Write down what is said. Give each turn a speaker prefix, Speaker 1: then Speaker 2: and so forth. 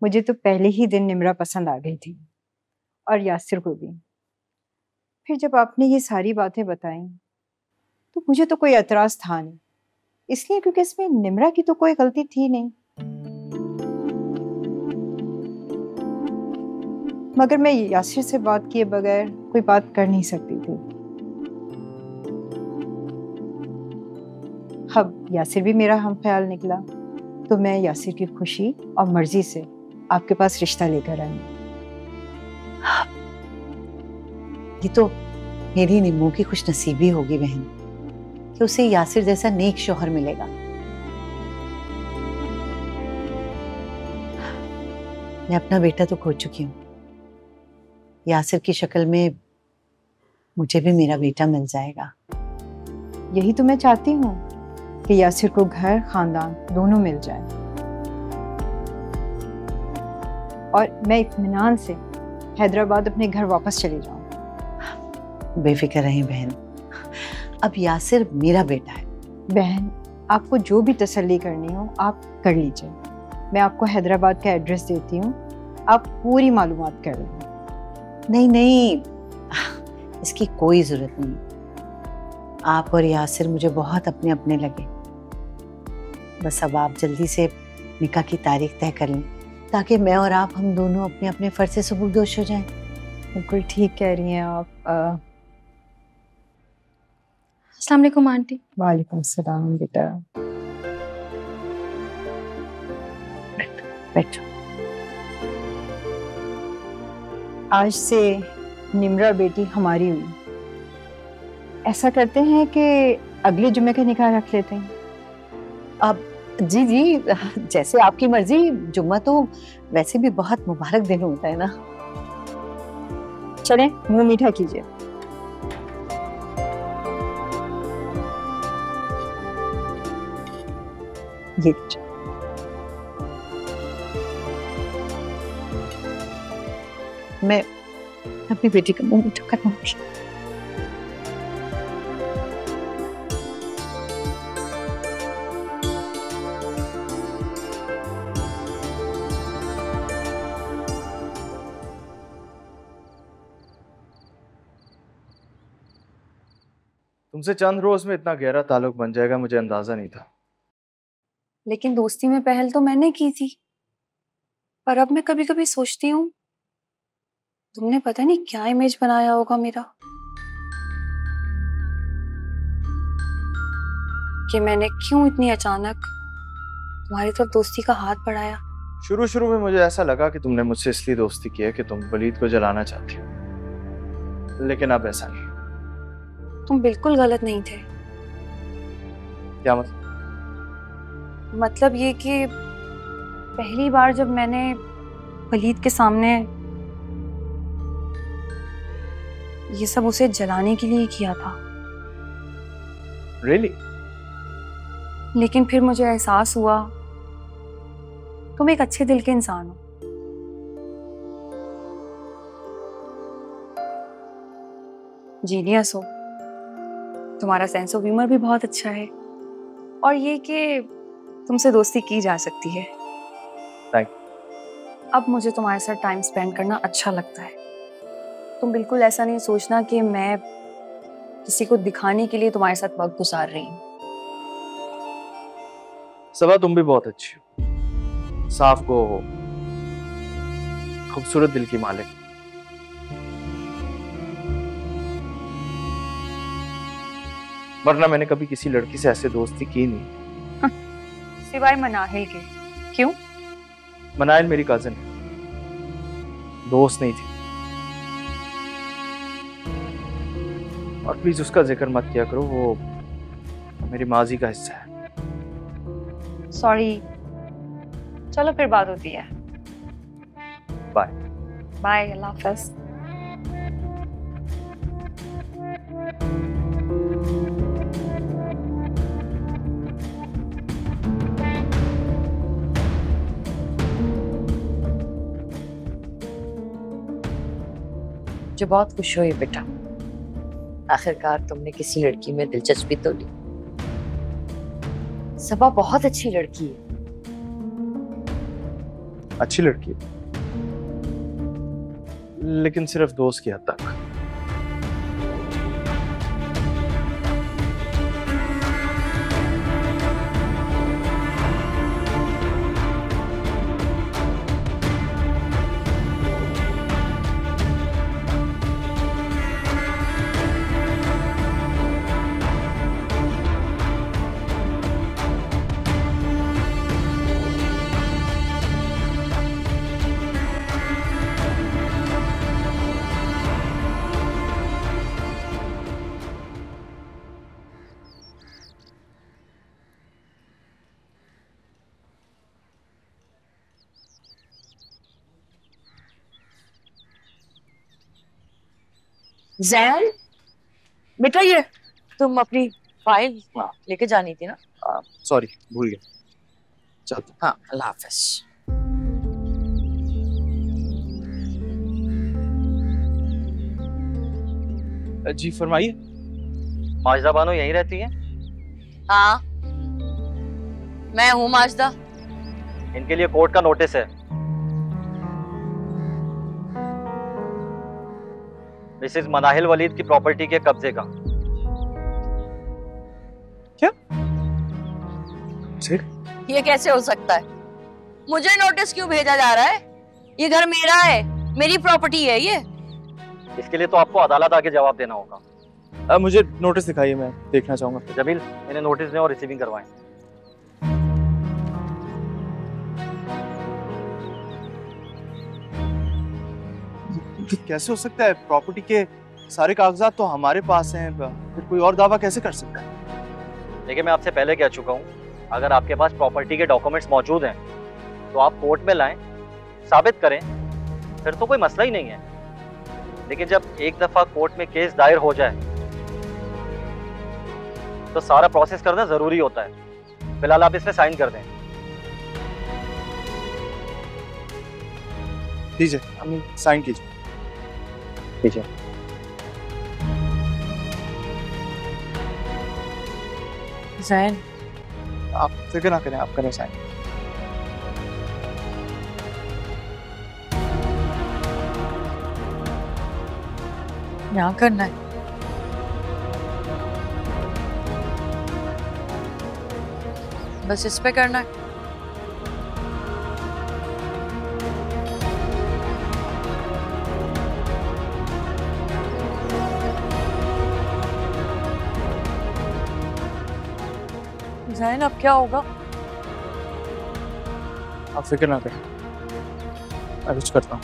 Speaker 1: मुझे तो पहले ही दिन निम्रा पसंद आ गई थी, और यासिर को भी। फिर जब आपने ये सारी बातें बताई तो मुझे तो कोई एतराज था नहीं, इसलिए क्योंकि इसमें निम्रा की तो कोई गलती थी नहीं। मगर मैं यासिर से बात किए बगैर कोई बात कर नहीं सकती थी। अब यासिर भी मेरा हमख्याल निकला, तो मैं यासिर की खुशी और मर्जी से आपके पास रिश्ता लेकर आई।
Speaker 2: ये तो मेरी निम्मो की खुशनसीबी होगी बहन कि उसे यासिर जैसा नेक शौहर मिलेगा। मैं अपना बेटा तो खो चुकी हूँ, यासिर की शक्ल में मुझे भी मेरा बेटा मिल जाएगा।
Speaker 1: यही तो मैं चाहती हूँ कि यासिर को घर खानदान दोनों मिल जाए, और मैं इत्मीनान से हैदराबाद अपने घर वापस चली जाऊँ।
Speaker 2: बेफिक्र रही बहन, अब यासिर मेरा बेटा है।
Speaker 1: बहन, आपको जो भी तसल्ली करनी हो आप कर लीजिए। मैं आपको हैदराबाद का एड्रेस देती हूँ, आप पूरी मालूमात कर लें।
Speaker 2: नहीं नहीं, इसकी कोई जरूरत नहीं। आप और यासिर मुझे बहुत अपने अपने लगे। बस अब आप जल्दी से निकाह की तारीख तय कर लें, ताकि मैं और आप हम दोनों अपने अपने फर्ज से सुबुर्दोश हो जाएं।
Speaker 1: बिल्कुल ठीक कह रही हैं आप।
Speaker 3: अस्सलाम वालेकुम आंटी।
Speaker 1: वालेकुम सलाम बेटा।
Speaker 2: बैठो।
Speaker 1: आज से निम्रा बेटी हमारी हुई। ऐसा करते हैं कि अगले जुम्मे का निकाह रख लेते हैं।
Speaker 2: अब जी जी, जैसे आपकी मर्जी। जुम्मा तो वैसे भी बहुत मुबारक दिन होता है ना।
Speaker 1: चलें, मुंह मीठा कीजिए। ये
Speaker 2: मैं अपनी बेटी का मुंह मीठा करूंगी।
Speaker 4: तुमसे चंद रोज में इतना गहरा ताल्लुक बन जाएगा मुझे अंदाजा नहीं था।
Speaker 3: लेकिन दोस्ती में पहल तो मैंने की थी। पर अब मैं कभी कभी सोचती हूँ तुमने पता नहीं क्या इमेज बनाया होगा मेरा, कि मैंने क्यों इतनी अचानक तुम्हारी तरफ दोस्ती का हाथ बढ़ाया।
Speaker 4: शुरू शुरू में मुझे ऐसा लगा कि तुमने मुझसे इसलिए दोस्ती की है कि तुम वलीद को जलाना चाहती हो, लेकिन अब ऐसा नहीं।
Speaker 3: तुम बिल्कुल गलत नहीं थे।
Speaker 4: क्या
Speaker 3: मतलब ये कि पहली बार जब मैंने वलीद के सामने ये सब उसे जलाने के लिए किया था।
Speaker 4: Really?
Speaker 3: लेकिन फिर मुझे एहसास हुआ तुम एक अच्छे दिल के इंसान हो। जीनियस हो, तुम्हारा सेंस ऑफ ह्यूमर भी बहुत अच्छा है, और ये कि तुमसे दोस्ती की जा सकती है।
Speaker 4: Thank
Speaker 3: अब मुझे तुम्हारे साथ टाइम स्पेंड करना अच्छा लगता है। तुम बिल्कुल ऐसा नहीं सोचना कि मैं किसी को दिखाने के लिए तुम्हारे साथ वक्त गुजार रही हूँ।
Speaker 4: सबा, तुम भी बहुत अच्छी हो, साफ को हो, खूबसूरत दिल की मालिक। वरना मैंने कभी किसी लड़की से ऐसे दोस्ती की नहीं।
Speaker 3: सिवाय मनाहिल के। क्यों?
Speaker 4: मनाइल मेरी कजिन है, दोस्त नहीं थी। और प्लीज उसका जिक्र मत किया करो, वो मेरी माजी का हिस्सा है।
Speaker 3: सॉरी। चलो फिर बात होती है।
Speaker 4: बाय।
Speaker 3: बाय, अल्लाह हाफ़िज़।
Speaker 2: मुझे बहुत खुश हुई बेटा, आखिरकार तुमने किसी लड़की में दिलचस्पी तो ली। सबा बहुत अच्छी लड़की है,
Speaker 4: अच्छी लड़की है, लेकिन सिर्फ दोस्त की हद तक।
Speaker 3: जैन, बेटा ये तुम अपनी फाइल लेके जानी थी ना?
Speaker 4: सॉरी, भूल गया। चलते।
Speaker 3: हाँ, अल्लाह हाफिज।
Speaker 4: जी फरमाइए।
Speaker 5: माजिदा बानो यहीं रहती है?
Speaker 3: हाँ, मैं हूँ माजिदा।
Speaker 5: इनके लिए कोर्ट का नोटिस है। मिसेस मनाहिल वलीद की प्रॉपर्टी के कब्जे का।
Speaker 4: क्या?
Speaker 3: ये कैसे हो सकता है? मुझे नोटिस क्यों भेजा जा रहा है? ये घर मेरा है, मेरी प्रॉपर्टी है ये।
Speaker 5: इसके लिए तो आपको अदालत आके जवाब देना होगा।
Speaker 4: मुझे नोटिस दिखाइए, मैं देखना चाहूंगा।
Speaker 5: जमील, इन्हें नोटिस दें और रिसीविंग करवाएं।
Speaker 4: कैसे हो सकता है? प्रॉपर्टी के सारे कागजात तो हमारे पास हैं, फिर कोई और दावा कैसे कर सकता है?
Speaker 5: देखिए, मैं आपसे पहले कह चुका हूँ, अगर आपके पास प्रॉपर्टी के डॉक्यूमेंट्स मौजूद हैं तो आप कोर्ट में लाएं, साबित करें, फिर तो कोई मसला ही नहीं है। लेकिन जब एक दफा कोर्ट में केस दायर हो जाए तो सारा प्रोसेस करना जरूरी होता है। फिलहाल आप इसमें साइन कर दें।
Speaker 4: लीजिए, अम्मी साइन कीजिए।
Speaker 5: कीजिए।
Speaker 3: जैन,
Speaker 4: आप फिक्र ना करें, आप करें साइन।
Speaker 3: यहाँ करना है। बस इस पे करना है। जैन, अब क्या होगा?
Speaker 4: आप फिक्र ना करें, मैं कुछ करता हूँ।